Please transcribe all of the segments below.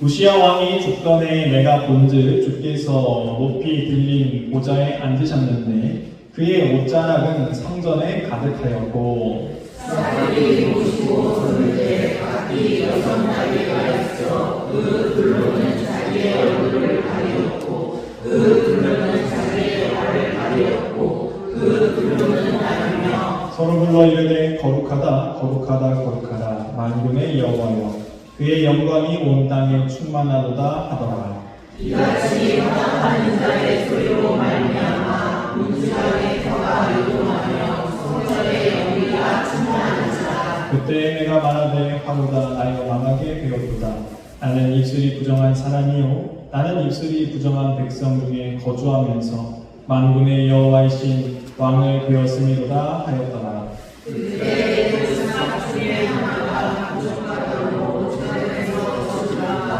우시야 왕이 죽던 해 내가 본즉 주께서 높이 들린 보좌에 앉으셨는데 그의 옷자락은 성전에 가득하였고 사람들이 모시고 오는데 각기 6자리가 있어 그 둘로는 자기의 얼굴을 가리었고 그 둘로는 자기의 발을 가리었고 그 둘로는 나누며 서로 불러 이르되 거룩하다 거룩하다 거룩하다 만군의 여호와여 그의 영광이 온 땅에 충만하도다 하더라. 이같이 화답하는 자의 소리로 말미암아 문지방의 혀가 이동하며 성전의 영리가 충만하자. 그때 내가 말하되 화로다 나여 망하게 되었도다. 나는 입술이 부정한 사람이요 나는 입술이 부정한 백성 중에 거주하면서 만군의 여호와이신 왕을 되었음이로다 하였더라. 그때 그 사람 중에 하나가 부족하다고 주변에서 거주하다가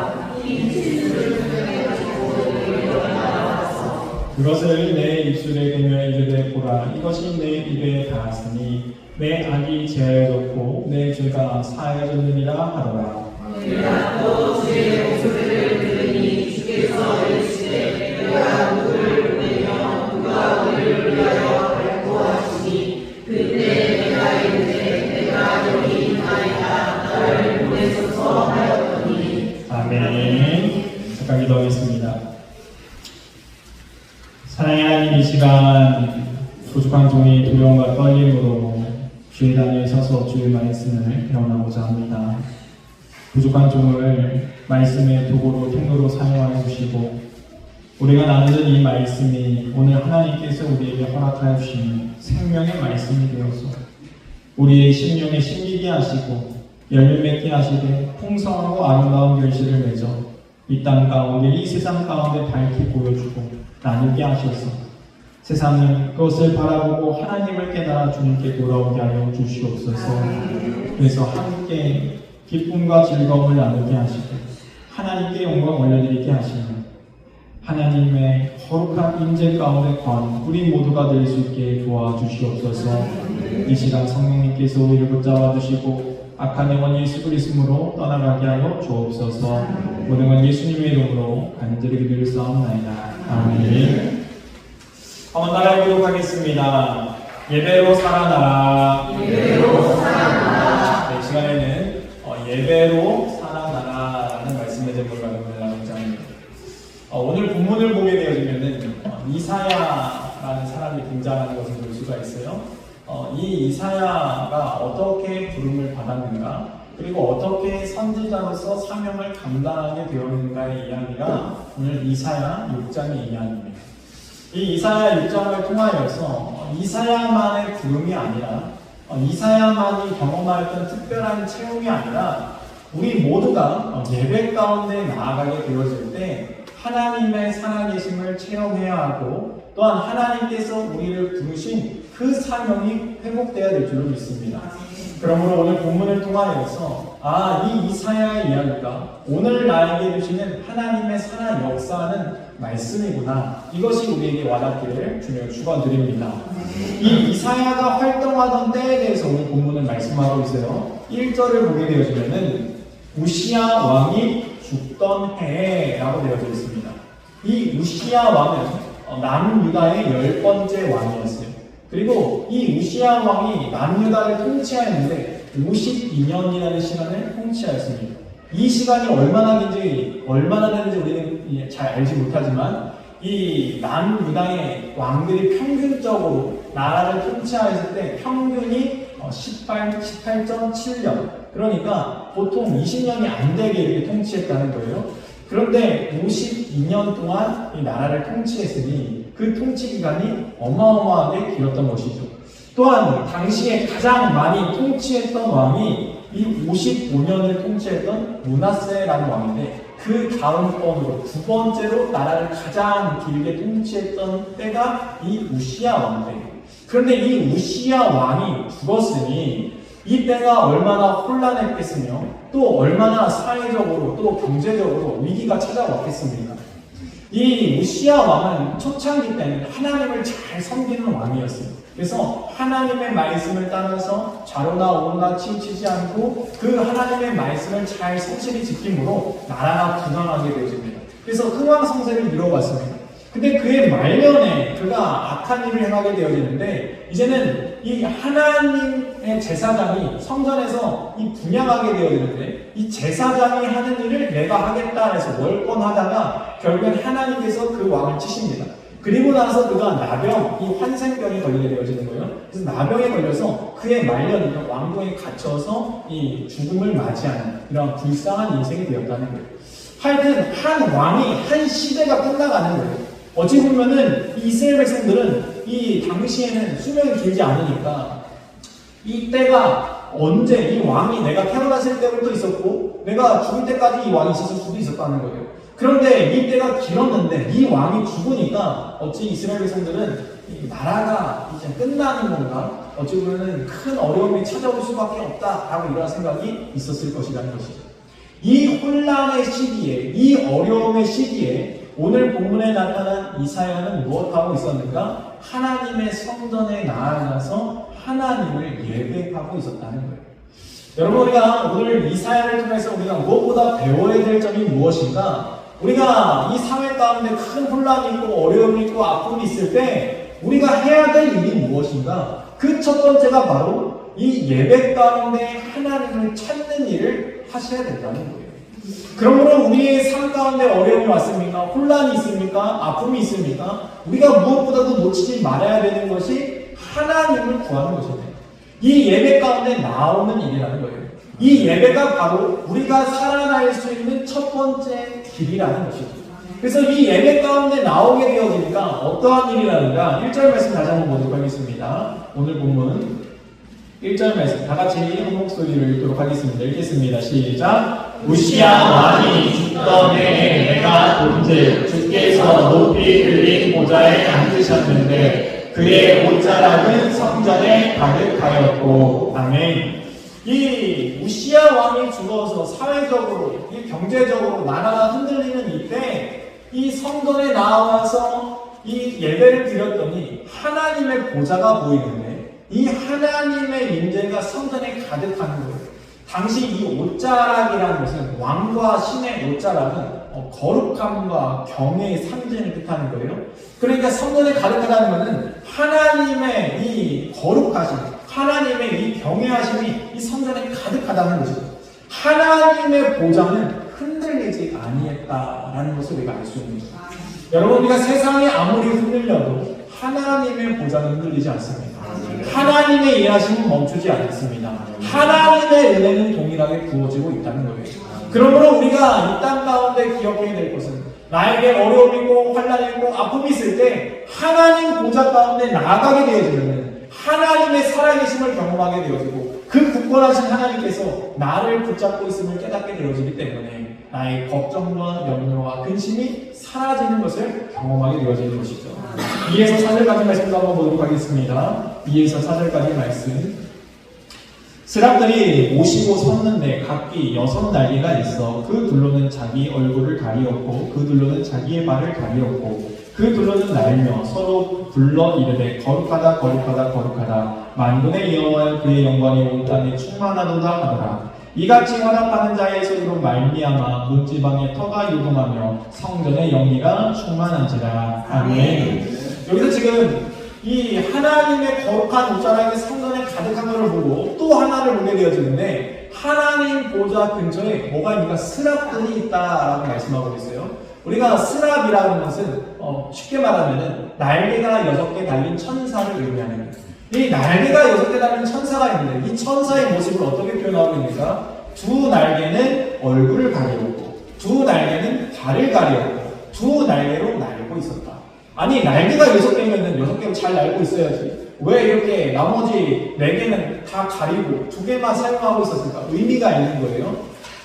흰 진술을 통해 가지고 일어나와서 그것을 내 입술에 대며 이르되 보라 이것이 내 입에 닿았으니 내 악이 제하여졌고 내 죄가 사하여졌느니라 하더라. 내가 또 주의 목소리를 들으니 주께서 이르시되 내가 누구를 보내며 누가 우리를 위하여 발포하시니 그때 내가 이르되 내가 여기 있나이다 나를 보내소서 하였더니 아멘. 잠깐 기도하겠습니다. 사랑의 하나님 이 시간 부족한 종이 두려움과 떨림으로 주의 단위에 서서 주의 말씀을 배워나고자 합니다. 부족한 종을 말씀의 도구로 통로로 사용하여 주시고 우리가 나누는 이 말씀이 오늘 하나님께서 우리에게 허락하여 주시는 생명의 말씀이 되어서 우리의 심령에 심기게 하시고 열매 맺게 하시되 풍성하고 아름다운 결실을 맺어 이 땅 가운데 이 세상 가운데 밝히 보여주고 나누게 하셔서 세상은 그것을 바라보고 하나님을 깨달아 주님께 돌아오게 하여 주시옵소서. 그래서 함께 기쁨과 즐거움을 나누게 하시고 하나님께 영광 올려드리게 하시는 하나님의 거룩한 임재 가운데 거하는 우리 모두가 될 수 있게 도와주시옵소서. 이 시간 성령님께서 우리를 붙잡아 주시고 악한 영혼 예수 그리스도로 떠나가게 하여 주옵소서. 모든 건 예수님의 이름으로 간절히 기도를 쌓옵나이다. 아멘. 한번 따라해보도록 하겠습니다. 예배로 살아나라. 예배로 살아나라. 이 시간에는 예배로 살아나라라는 말씀의 제목을 가지고 나누고자 합니다. 오늘 본문을 보게 되어지면은 이사야라는 사람이 등장하는 것을 볼 수가 있어요. 이 이사야가 어떻게 부름을 받았는가, 그리고 어떻게 선지자로서 사명을 감당하게 되었는가의 이야기가 오늘 이사야 6장의 이야기입니다. 이 이사야 6장을 통하여서 이사야만의 부름이 아니라 이사야만이 경험하였던 특별한 체험이 아니라 우리 모두가 예배 가운데 나아가게 되어질 때 하나님의 살아계심을 체험해야 하고 또한 하나님께서 우리를 부르신 그 사명이 회복되어야 될 줄로 믿습니다. 그러므로 오늘 본문을 통하여서 이 이사야의 이야기가 오늘 나에게 주시는 하나님의 살아 역사하는 말씀이구나, 이것이 우리에게 와닿기를 주님 축원드립니다. 이 이사야가 활동하던 때에 대해서 오늘 본문은 말씀하고 있어요. 1절을 보게 되어지면은 우시야 왕이 죽던 해라고 되어져 있습니다. 이 우시야 왕은 남유다의 10번째 왕이었어요. 그리고 이 우시야 왕이 남유다를 통치하였는데 52년이라는 시간을 통치하였습니다. 이 시간이 얼마나 되는지 우리는 잘 알지 못하지만 이 남유다의 왕들이 평균적으로 나라를 통치하였을 때 평균이 18.7년, 그러니까 보통 20년이 안 되게 이렇게 통치했다는 거예요. 그런데 52년 동안 이 나라를 통치했으니 그 통치 기간이 어마어마하게 길었던 것이죠. 또한 당시에 가장 많이 통치했던 왕이 이 55년을 통치했던 므낫세라는 왕인데 그 다음 번으로 두 번째로 나라를 가장 길게 통치했던 때가 이 우시야 왕이에요. 그런데 이 우시야 왕이 죽었으니 이 때가 얼마나 혼란했겠으며 또 얼마나 사회적으로 또 경제적으로 위기가 찾아왔겠습니까? 이 우시야 왕은 초창기 때는 하나님을 잘 섬기는 왕이었어요. 그래서 하나님의 말씀을 따라서 좌로나 우로나 치우치지 않고 그 하나님의 말씀을 잘 성실히 지킴으로 나라가 부강하게 되어집니다. 그래서 흥왕성쇠를 이루어갔습니다. 근데 그의 말년에 그가 악한 일을 행하게 되어지는데 이제는 이 하나님의 제사장이 성전에서 이 분양하게 되어지는데 이 제사장이 하는 일을 내가 하겠다 해서 월권하다가 결국엔 하나님께서 그 왕을 치십니다. 그리고 나서 그가 나병, 이 환생병에 걸리게 되어지는 거예요. 그래서 나병에 걸려서 그의 말년 왕궁에 갇혀서 이 죽음을 맞이하는 이런 불쌍한 인생이 되었다는 거예요. 하여튼 한 왕이 한 시대가 끝나가는 거예요. 어찌 보면은 이 이스라엘 백성들은 이 당시에는 수명이 길지 않으니까 이 때가 언제 이 왕이 내가 태어났을 때부터 있었고 내가 죽을 때까지 이 왕이 있었을 수도 있었다는 거예요. 그런데 이 때가 길었는데 이 왕이 죽으니까 어찌 이스라엘 백성들은 이 나라가 이제 끝나는 건가? 어찌 보면은 큰 어려움이 찾아올 수밖에 없다라고 이런 생각이 있었을 것이라는 것이죠. 이 혼란의 시기에, 이 어려움의 시기에 오늘 본문에 나타난 이사야는 무엇하고 있었는가? 하나님의 성전에 나아가서 하나님을 예배하고 있었다는 거예요. 여러분, 우리가 오늘 이사야를 통해서 우리가 무엇보다 배워야 될 점이 무엇인가? 우리가 이 사회 가운데 큰 혼란이 있고 어려움이 있고 아픔이 있을 때 우리가 해야 될 일이 무엇인가? 그 첫 번째가 바로 이 예배 가운데 하나님을 찾는 일을 하셔야 된다는 거예요. 그러므로 우리의 삶 가운데 어려움이 왔습니까? 혼란이 있습니까? 아픔이 있습니까? 우리가 무엇보다도 놓치지 말아야 되는 것이 하나님을 구하는 것입니다. 이 예배 가운데 나오는 일이라는 거예요. 이 예배가 바로 우리가 살아날 수 있는 첫 번째 길이라는 것입니다. 그래서 이 예배 가운데 나오게 되어지니까 어떠한 일이라는가? 1절 말씀 다시 한번 보도록 하겠습니다. 오늘 본문 1절 말씀 다 같이 한 목소리를 읽도록 하겠습니다. 읽겠습니다. 시작. 우시야 왕이 죽던 해에 내가 본즉 주께서 높이 들린 보좌에 앉으셨는데 그의 옷자락은 성전에 가득하였고. 아멘. 이 우시야 왕이 죽어서 사회적으로, 이 경제적으로 나라가 흔들리는 이때 이 성전에 나와서 이 예배를 드렸더니 하나님의 보좌가 보이는데 이 하나님의 임재가 성전에 가득한 거예요. 당시 이 옷자락이라는 것은 왕과 신의 옷자락은 거룩함과 경외의 상징을 뜻하는 거예요. 그러니까 성전에 가득하다는 것은 하나님의 이 거룩하심, 하나님의 이 경외하심이 이 성전에 가득하다는 것이죠. 하나님의 보좌는 흔들리지 아니했다라는 것을 우리가 알 수 있는 거죠. 여러분, 우리가 세상이 아무리 흔들려도 하나님의 보좌는 흔들리지 않습니다. 하나님의 일하심은 멈추지 않습니다. 하나님의 은혜는 동일하게 부어지고 있다는 거예요. 그러므로 우리가 이 땅 가운데 기억해야 될 것은 나에게 어려움이 있고 환난이 있고 아픔이 있을 때 하나님 보좌 가운데 나아가게 되어지면 하나님의 살아계심을 경험하게 되어지고 그 굳건하신 하나님께서 나를 붙잡고 있음을 깨닫게 되어지기 때문에 나의 걱정과 염려와 근심이 사라지는 것을 경험하게 되어지는 것이죠. 2에서 4절까지 말씀도 한번 보도록 하겠습니다. 2에서 4절까지 말씀. 스락들이 모시고 섰는데 각기 6날개가 있어 그 둘로는 자기 얼굴을 가리었고 그 둘로는 자기의 발을 가리었고 그 둘로는 날며 서로 불러 이르되 거룩하다 거룩하다 거룩하다 만군의 여호와 그의 영광이 온 땅에 충만하도다 하더라. 이같이 화답하는 자의 소리로 말미암아 문지방에 터가 유동하며 성전의 영리가 충만한지라. 아멘. 여기서 지금 이 하나님의 거룩한 옷자락이 성전에 가득한 것을 보고 또 하나를 보게 되어지는데 하나님 보좌 근처에 뭐가 있는가? 스랍들이 있다라고 말씀하고 있어요. 우리가 스랍이라는 것은 쉽게 말하면 날개가 6개 달린 천사를 의미하는 거예요. 이 날개가 6개 달린 천사가 있는데 이 천사의 모습을 어떻게 표현하고 있는가? 두 날개는 얼굴을 가리었고 두 날개는 발을 가리었고 두 날개로 날고 있었다. 아니 날개가 6개면 6개로 잘 날고 있어야지 왜 이렇게 나머지 4개는 다 가리고 2개만 사용하고 있었을까? 의미가 있는 거예요.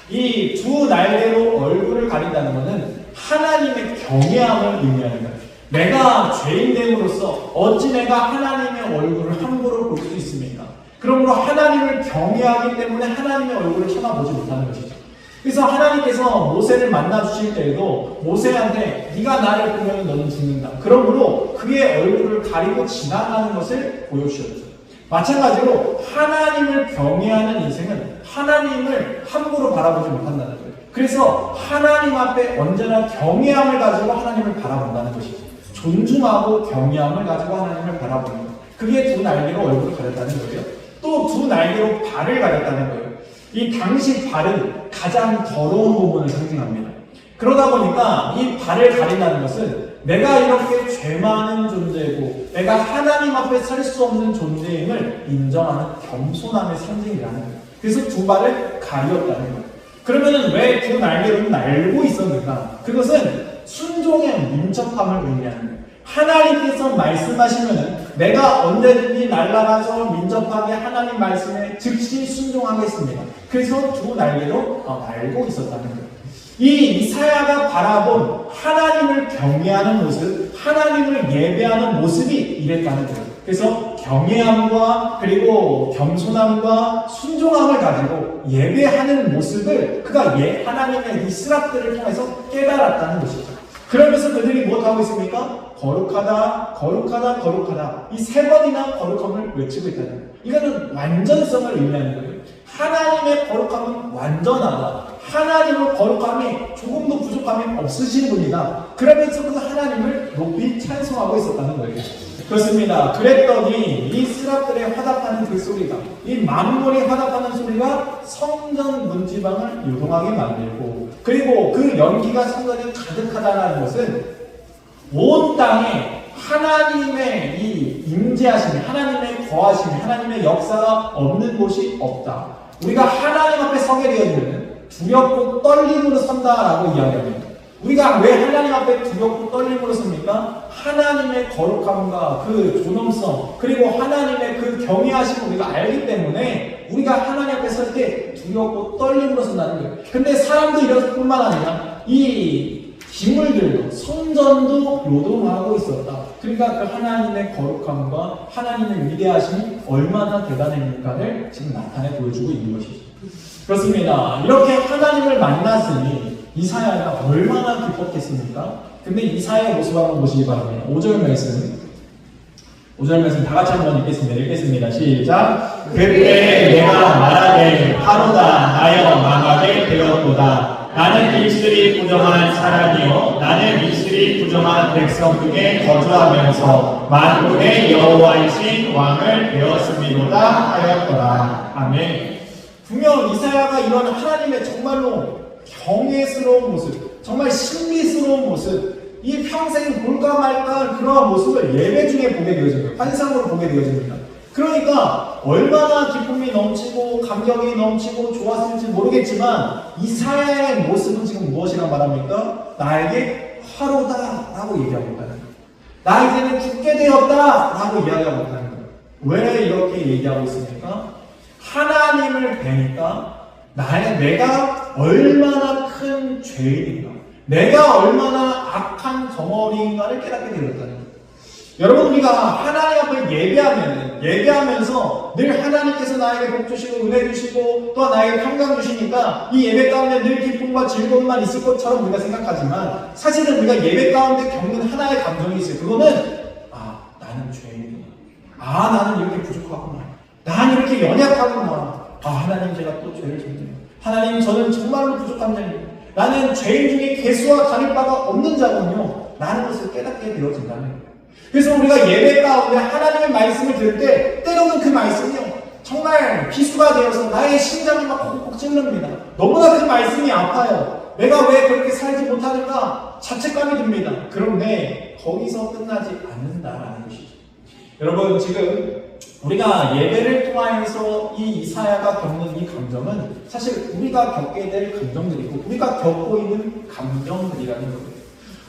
이 두 날개로 얼굴을 가린다는 것은 하나님의 경외함을 의미하는 거예요. 내가 죄인됨으로써 어찌 내가 하나님의 얼굴을 함부로 볼 수 있습니까? 그러므로 하나님을 경외하기 때문에 하나님의 얼굴을 쳐다보지 못하는 것이죠. 그래서 하나님께서 모세를 만나 주실 때에도 모세한테 네가 나를 보면 너는 죽는다. 그러므로 그의 얼굴을 가리고 지나가는 것을 보여주셨죠. 마찬가지로 하나님을 경외하는 인생은 하나님을 함부로 바라보지 못한다는 거예요. 그래서 하나님 앞에 언제나 경외함을 가지고 하나님을 바라본다는 것이죠. 존중하고 경외함을 가지고 하나님을 바라보는 것. 그게 두 날개로 얼굴을 가렸다는 거예요. 또 두 날개로 발을 가렸다는 거예요. 이 당시 발은 가장 더러운 부분을 상징합니다. 그러다 보니까 이 발을 가린다는 것은 내가 이렇게 죄 많은 존재고 내가 하나님 앞에 설 수 없는 존재임을 인정하는 겸손함의 상징이라는 거예요. 그래서 두 발을 가리었다는 거예요. 그러면은 왜 두 날개로 날고 있었는가? 그것은 순종의 민첩함을 의미하는 거예요. 하나님께서 말씀하시면은 내가 언제든지 날아가서 민첩하게 하나님 말씀에 즉시 순종하겠습니다. 그래서 두 날개로 날고 있었다는 거예요. 이 이사야가 바라본 하나님을 경외하는 모습, 하나님을 예배하는 모습이 이랬다는 거예요. 그래서 경외함과 그리고 겸손함과 순종함을 가지고 예배하는 모습을 그가 하나님의 이 스랍들을 통해서 깨달았다는 것이죠. 그러면서 그들이 무엇하고 있습니까? 거룩하다, 거룩하다, 거룩하다. 이 세 번이나 거룩함을 외치고 있다는 거예요. 이거는 완전성을 의미하는 거예요. 하나님의 거룩함은 완전하다. 하나님의 거룩함이 조금도 부족함이 없으신 분이다. 그러면서 그 하나님을 높이 찬송하고 있었다는 거예요. 그렇습니다. 그랬더니 이 스랍들의 화답하는 그 소리가, 이 만물이 화답하는 소리가 성전 문지방을 요동하게 만들고, 그리고 그 연기가 성전에 가득하다는 것은 온 땅에 하나님의 이 임재하심이, 하나님의 거하심이, 하나님의 역사가 없는 곳이 없다. 우리가 하나님 앞에 서게 되어지면 두렵고 떨림으로 선다라고 이야기합니다. 우리가 왜 하나님 앞에 두렵고 떨림으로 섭니까? 하나님의 거룩함과 그 존엄성, 그리고 하나님의 그 경외하심을 우리가 알기 때문에 우리가 하나님 앞에 설 때 두렵고 떨림으로 선다는 거예요. 근데 사람도 이럴 뿐만 아니라 이 기물들도, 성전도 요동하고 있었다. 그러니까 그 하나님의 거룩함과 하나님의 위대하심이 얼마나 대단했는가를 지금 나타내 보여주고 있는 것이죠. 그렇습니다. 이렇게 하나님을 만났으니 이사야가 얼마나 기뻤겠습니까? 근데 이사야의 모습을 한번 보시기 바랍니다. 5절 말씀 다 같이 한번 읽겠습니다. 시작. 그때 내가 말하되 하루다 나여 망하게 되었도다. 나는 일술이 부정한 사람이요 나는 일술이 부정한 백성 중에 거주하면서 만군의 여호와이신 왕을 배웠음이로다 하였더라. 아멘. 분명 이사야가 이런 하나님의 정말로 경외스러운 모습, 정말 신비스러운 모습, 이 평생 볼까 말까 그러한 모습을 예배 중에 보게 되어집니다. 환상으로 보게 되어집니다. 그러니까 얼마나 기쁨이 넘치고 감격이 넘치고 좋았을지 모르겠지만 이사야의 모습은 지금 무엇이란 말합니까? 나에게 화로다 라고 얘기하고 있다는 거예요. 나 이제는 죽게 되었다 라고 이야기하고 있다는 거예요. 왜 이렇게 얘기하고 있습니까? 하나님을 뵈니까 내가 얼마나 큰 죄인인가, 내가 얼마나 악한 덩어리인가를 깨닫게 되었다는 거예요. 여러분, 우리가 하나님 앞에 예배하면서 늘 하나님께서 나에게 복 주시고 은혜 주시고 또 나에게 평강 주시니까 이 예배 가운데 늘 기쁨과 즐거움만 있을 것처럼 우리가 생각하지만 사실은 우리가 예배 가운데 겪는 하나의 감정이 있어요. 그거는 나는 죄인이구나, 나는 이렇게 부족하구나, 나는 이렇게 연약하구나, 하나님 제가 또 죄를 짓네요, 하나님 저는 정말로 부족한 자입니다, 나는 죄인 중에 개수와 가릴 바가 없는 자군요 라는 것을 깨닫게 되어진다는 거예요. 그래서 우리가 예배 가운데 하나님의 말씀을 들을 때 때로는 그 말씀이요 정말 비수가 되어서 나의 심장이 막 콕콕 찔릅니다. 너무나 그 말씀이 아파요. 내가 왜 그렇게 살지 못하는가 자책감이 듭니다. 그런데 거기서 끝나지 않는다라는 것이죠. 여러분, 지금 우리가 예배를 통하여서 이 이사야가 겪는 이 감정은 사실 우리가 겪게 될 감정들이고 우리가 겪고 있는 감정들이라는 거예요.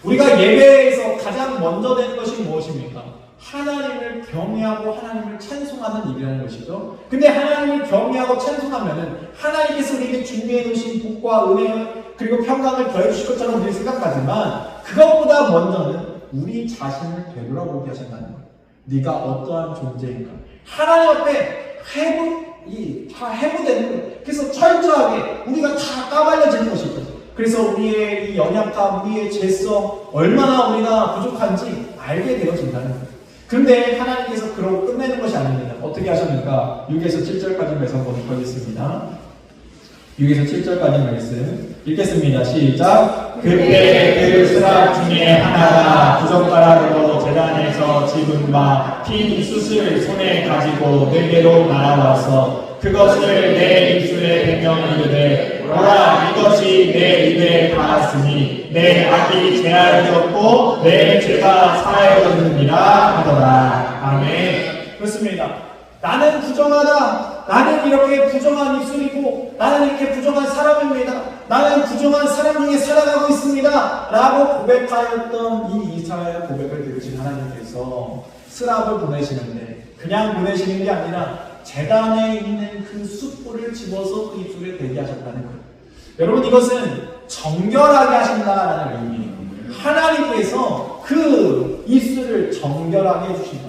우리가 예배에서 가장 먼저 되는 것이 무엇입니까? 하나님을 경외하고 하나님을 찬송하는 일이라는 것이죠. 근데 하나님을 경외하고 찬송하면은 하나님께서 우리에게 준비해 놓으신 복과 은혜 그리고 평강을 더해 주실 것처럼 우리 생각하지만 그것보다 먼저는 우리 자신을 되돌아보게 하신다는 거예요. 네가 어떠한 존재인가? 하나님 앞에 회부되는 그래서 철저하게 우리가 다 까발려지는 것이 있거든요. 그래서 우리의 이 연약함, 우리의 죄성, 얼마나 우리가 부족한지 알게 되어진다는 거예요. 그런데 하나님께서 그러고 끝내는 것이 아닙니다. 어떻게 하셨는가? 6에서 7절까지 말씀 한번 읽겠습니다. 6에서 7절까지 말씀 읽겠습니다. 시작. 그때 그 스랍 중에 하나가 부젓가락으로 제단에서 집은 바 흰 숯을 손에 가지고 내게로 날아와서 그것을 내 입술에 대며 이르되 보라 이것이 내 입에 닿았으니 내 악이 제하여졌고 내 죄가 사하여졌느니라 하더라. 아멘. 그렇습니다. 나는 부정하다. 나는 이렇게 부정한 입술이고 나는 이렇게 부정한 사람입니다. 나는 부정한 사람 중에 살아가고 있습니다. 라고 고백하였던 이 이사야의 고백을 들으신 하나님께서 스랍을 보내시는데 그냥 보내시는 게 아니라 제단에 있는 그 숯불을 집어서 그 입술에 대게 하셨다는 거예요. 여러분 이것은 정결하게 하신다라는 의미예요. 하나님께서 그 입술을 정결하게 해주신다.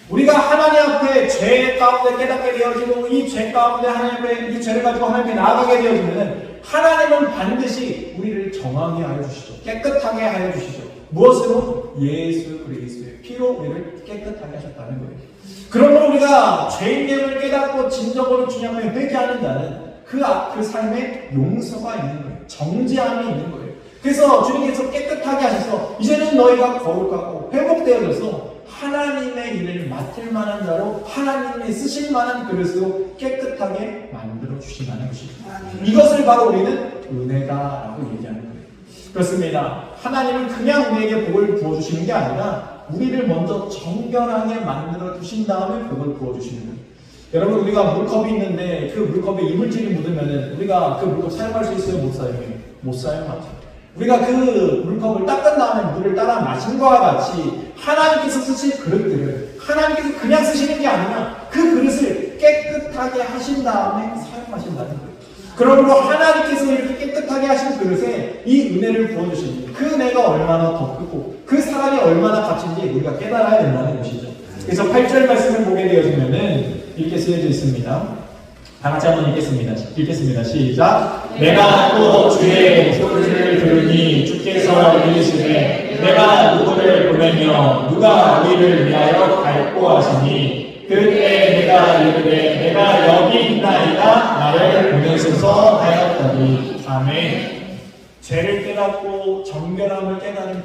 우리가 하나님 앞에 죄 가운데 깨닫게 되어지고 이 죄 가운데 하나님 앞에 이 죄를 가지고 하나님께 나아가게 되어지면 하나님은 반드시 우리를 정하게 하여 주시죠. 깨끗하게 하여 주시죠. 무엇으로? 예수 그리스도의 피로 우리를 깨끗하게 하셨다는 거예요. 그러므로 우리가 죄인됨을 깨닫고 진정으로 주님 앞에 회개하는 자는 그 삶에 용서가 있는 거예요. 정죄함이 있는 거예요. 그래서 주님께서 깨끗하게 하셔서 이제는 너희가 거룩하고 회복되어져서 하나님의 일을 맡을 만한 자로 하나님이 쓰실 만한 그릇으로 깨끗하게 만들어 주신다는 것입니다. 이것을 바로 우리는 은혜다라고 얘기하는 거예요. 그렇습니다. 하나님은 그냥 우리에게 복을 부어주시는 게 아니라 우리를 먼저 정결하게 만들어 주신 다음에 복을 부어주시는 거예요. 여러분 우리가 물컵이 있는데 그 물컵에 이물질이 묻으면 우리가 그 물컵 사용할 수 있어요? 못 사용해요? 못 사용하죠. 우리가 그 물컵을 닦은 다음에 물을 따라 마신 것과 같이 하나님께서 쓰실 그릇들을 하나님께서 그냥 쓰시는 게 아니라 그 그릇을 깨끗하게 하신 다음에 사용하신다는 거예요. 그러므로 하나님께서 이렇게 깨끗하게 하신 그릇에 이 은혜를 부어주시니 그 은혜가 얼마나 더 크고 그 사랑이 얼마나 값진지 우리가 깨달아야 된다는 것이죠. 그래서 8절 말씀을 보게 되어지면은 이렇게 쓰여져 있습니다. 다 같이 한번 읽겠습니다. 시작. 내가 또 주의 소리를 들으니 주께서 이르시되 내가 누구를 보내며 누가 우리를 위하여 갈고 하시니 그때 내가 이르되 내가 여기 있나이다 나를 보내소서 하였더니 아멘. 죄를 깨닫고 정결함을 깨달은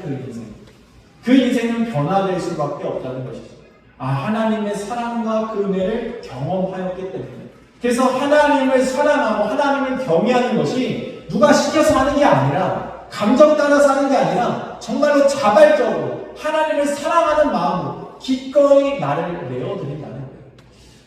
그 인생은 변화될 수밖에 없다는 것이죠. 하나님의 사랑과 그 은혜를 경험하였기 때문에 그래서 하나님을 사랑하고 하나님을 경외하는 것이 누가 시켜서 하는 게 아니라 감정 따라서 하는 게 아니라 정말로 자발적으로 하나님을 사랑하는 마음으로 기꺼이 나를 내어드린다는 거예요.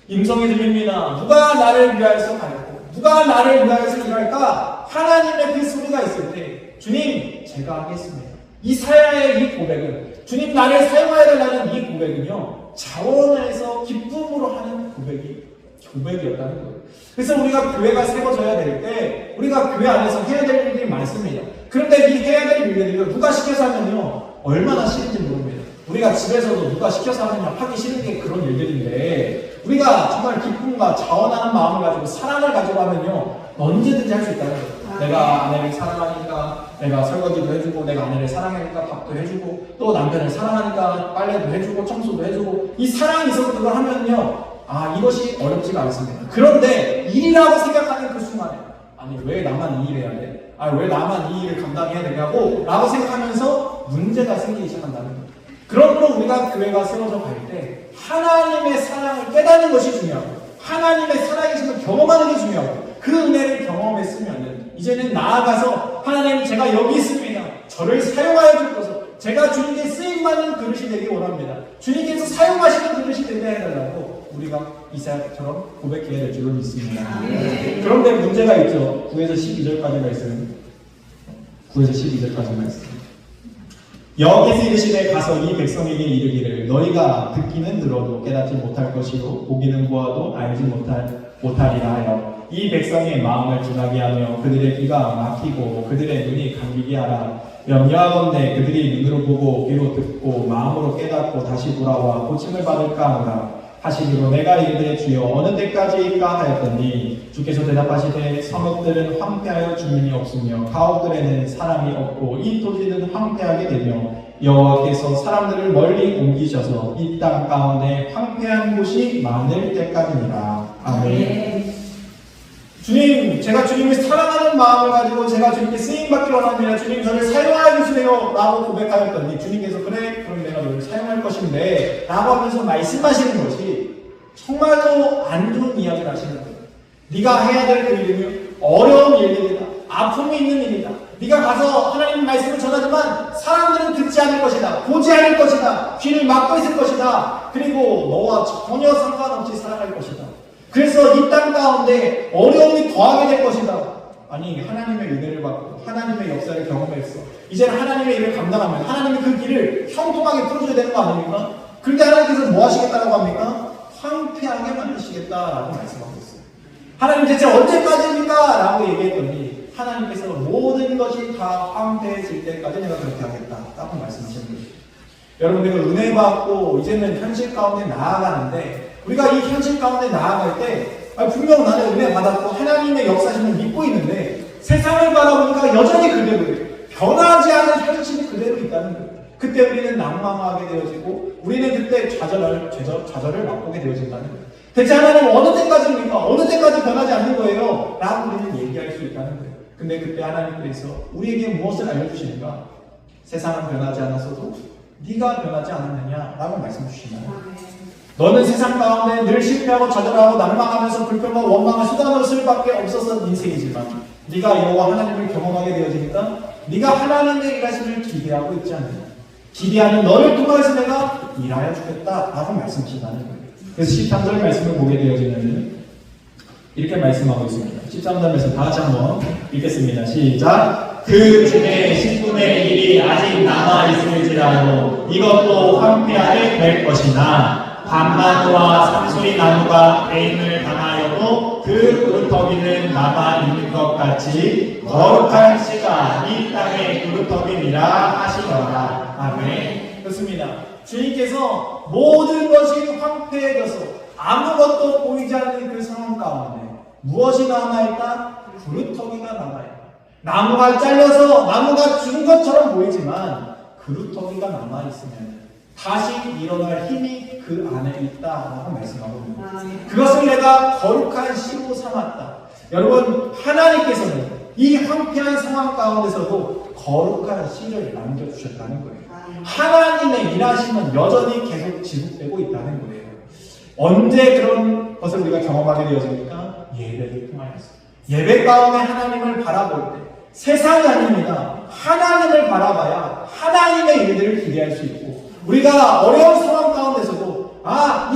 임성이 들립니다. 누가 나를 위하여서 갈고 누가 나를 위하여서 일할까? 하나님의 그 소리가 있을 때 주님 제가 하겠습니다. 이사야의 이 고백은 주님 나를 사용해야 된다는 이 고백은요 자원에서 기쁨으로 하는 고백이었다는 거예요. 그래서 우리가 교회가 세워져야 될 때 우리가 교회 안에서 해야 될 일들이 많습니다. 그런데 이 해야 될 일들을 누가 시켜서 하면요 얼마나 싫은지 모릅니다. 우리가 집에서도 누가 시켜서 하느냐 하기 싫은 게 그런 일들인데 우리가 정말 기쁨과 자원하는 마음을 가지고 사랑을 가지고 하면요 언제든지 할 수 있다는 거예요. 내가 아내를 사랑하니까 내가 설거지도 해주고 내가 아내를 사랑하니까 밥도 해주고 또 남편을 사랑하니까 빨래도 해주고 청소도 해주고 이 사랑이 있어서 그걸 하면요 이것이 어렵지가 않습니다. 그런데 일이라고 생각하는 그 순간에 아니 왜 나만 이 일을 해야 돼? 왜 나만 이 일을 감당해야 되냐고 라고 생각하면서 문제가 생기기 시작한다는 거예요. 그러므로 우리가 교회가 세워져 갈 때 하나님의 사랑을 깨닫는 것이 중요하고 하나님의 살아계심을 경험하는 게 중요하고 그 은혜를 경험했으면 이제는 나아가서 하나님 제가 여기 있습니다. 저를 사용하여 주셔서 제가 주님께 쓰임받는 그릇이 되기 원합니다. 주님께서 사용하시는 그릇이 되게 해달라고 우리가 이사야처럼 고백해야 될 줄로 믿습니다. 그런데 문제가 있죠. 9에서 12절까지 말씀. 9에서 12절까지 말씀. 여기서 이르시되 가서 이 백성에게 이르기를 너희가 듣기는 들어도 깨닫지 못할 것이요 보기는 보아도 알지 못하리라 하여 이 백성의 마음을 둔하게 하며 그들의 귀가 막히고 그들의 눈이 감기게 하라. 염려하건대 그들이 눈으로 보고 귀로 듣고 마음으로 깨닫고 다시 돌아와 고침을 받을까 하노라. 하시기로 내가 이르되 주여 어느 때까지일까 하였더니 주께서 대답하시되 성읍들은 황폐하여 주민이 없으며 가옥들에는 사람이 없고 이 토지는 황폐하게 되며 여호와께서 사람들을 멀리 옮기셔서 이 땅 가운데 황폐한 곳이 많을 때까지니라. 아멘. 주님, 제가 주님을 사랑하는 마음을 가지고 제가 주님께 쓰임받기 원합니다. 주님, 저를 사용하여 주세요 라고 고백하였더니 주님께서 그래, 그럼 내가 너를 사용할 것인데 라고 하면서 말씀하시는 것이 정말로 안 좋은 이야기를 하시는 거예요. 네가 해야 될 그 일은 어려운 일들이다. 아픔이 있는 일이다. 네가 가서 하나님의 말씀을 전하지만 사람들은 듣지 않을 것이다. 보지 않을 것이다. 귀를 막고 있을 것이다. 그리고 너와 전혀 상관없이 살아갈 것이다. 그래서 이 땅 가운데 어려움이 더하게 될 것이다. 아니, 하나님의 은혜를 받고 하나님의 역사를 경험했어. 이제는 하나님의 일을 감당하면 하나님이 그 길을 형통하게 풀어줘야 되는 거 아닙니까? 그런데 하나님께서 뭐 하시겠다고 합니까? 황폐하게 만드시겠다라고 말씀하고 있어요. 하나님 대체 언제까지입니까? 라고 얘기했더니 하나님께서 모든 것이 다 황폐해질 때까지 내가 그렇게 하겠다 라고 말씀하시는 거예요. 여러분, 내가 은혜 받고 이제는 현실 가운데 나아가는데 우리가 이 현실 가운데 나아갈 때 분명 나는 은혜 받았고 하나님의 역사심을 믿고 있는데 세상을 바라보니까 여전히 그대로예요. 변하지 않은 현실이 그대로 있다는 거예요. 그때 우리는 낭망하게 되어지고 우리는 그때 좌절을 맛보게 되어진다는 거예요. 대체 하나님 어느 때까지입니까? 어느 때까지 변하지 않는 거예요? 라고 우리는 얘기할 수 있다는 거예요. 근데 그때 하나님께서 우리에게 무엇을 알려주시는가? 세상은 변하지 않았어도 네가 변하지 않았느냐? 라고 말씀 주시나요? 너는 세상 가운데 늘 실패하고 좌절하고 낭망하면서 불평과 원망을 쏟아놓을 수밖에 없었던 인생이지만 네가 여호와 하나님을 경험하게 되어지니까 네가 하나님의 일하심을 기대하고 있지 않느냐. 기대하는 너를 통해서 내가 일하여 주겠다 라고 말씀하신다는 거예요. 그래서 13절 말씀을 보게 되어지면 이렇게 말씀하고 있습니다. 13절 말씀 다 같이 한번 읽겠습니다. 시작. 그 중에 10분의 1이 아직 남아있을지라도 이것도 황폐하게 될 것이나 밤나무와 상수리 나무가 배임을 당하여도 그 그루터기는 남아있는 것 같이 거룩한 씨가 이 땅의 그루터기니라 하시더라. 아멘. 그렇습니다. 주님께서 모든 것이 황폐해져서 아무것도 보이지 않는 그 상황 가운데 무엇이 남아있다? 그루터기가 남아있다. 나무가 잘려서 나무가 죽은 것처럼 보이지만 그루터기가 남아있으면 다시 일어날 힘이 그 안에 있다라고 말씀하고 있습니다. 그것을 내가 거룩한 씨로 삼았다. 여러분, 하나님께서는 이 황폐한 상황 가운데서도 거룩한 씨를 남겨주셨다는 거예요. 하나님의 일하심은 여전히 계속 지속되고 있다는 거예요. 언제 그런 것을 우리가 경험하게 되어집니까? 예배를 통하여서. 예배 가운데 하나님을 바라볼 때 세상이 아닙니다. 하나님을 바라봐야 하나님의 일들을 기대할 수 있고 우리가 어려운 상황 가운데서도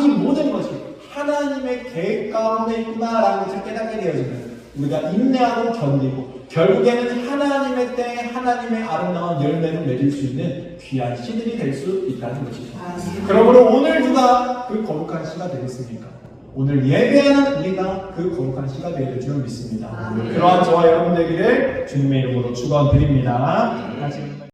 이 모든 것이 하나님의 계획 가운데 있구나라는 것을 깨닫게 되어지면 우리가 인내하고 견디고 결국에는 하나님의 때에 하나님의 아름다운 열매를 맺을 수 있는 귀한 씨들이 될 수 있다는 것이죠. 그러므로 오늘 누가 그 거룩한 씨가 되겠습니까? 오늘 예배하는 우리가 그 거룩한 씨가 되게 될 줄 믿습니다. 그러한 저와 여러분 되기를 주님의 이름으로 축원드립니다.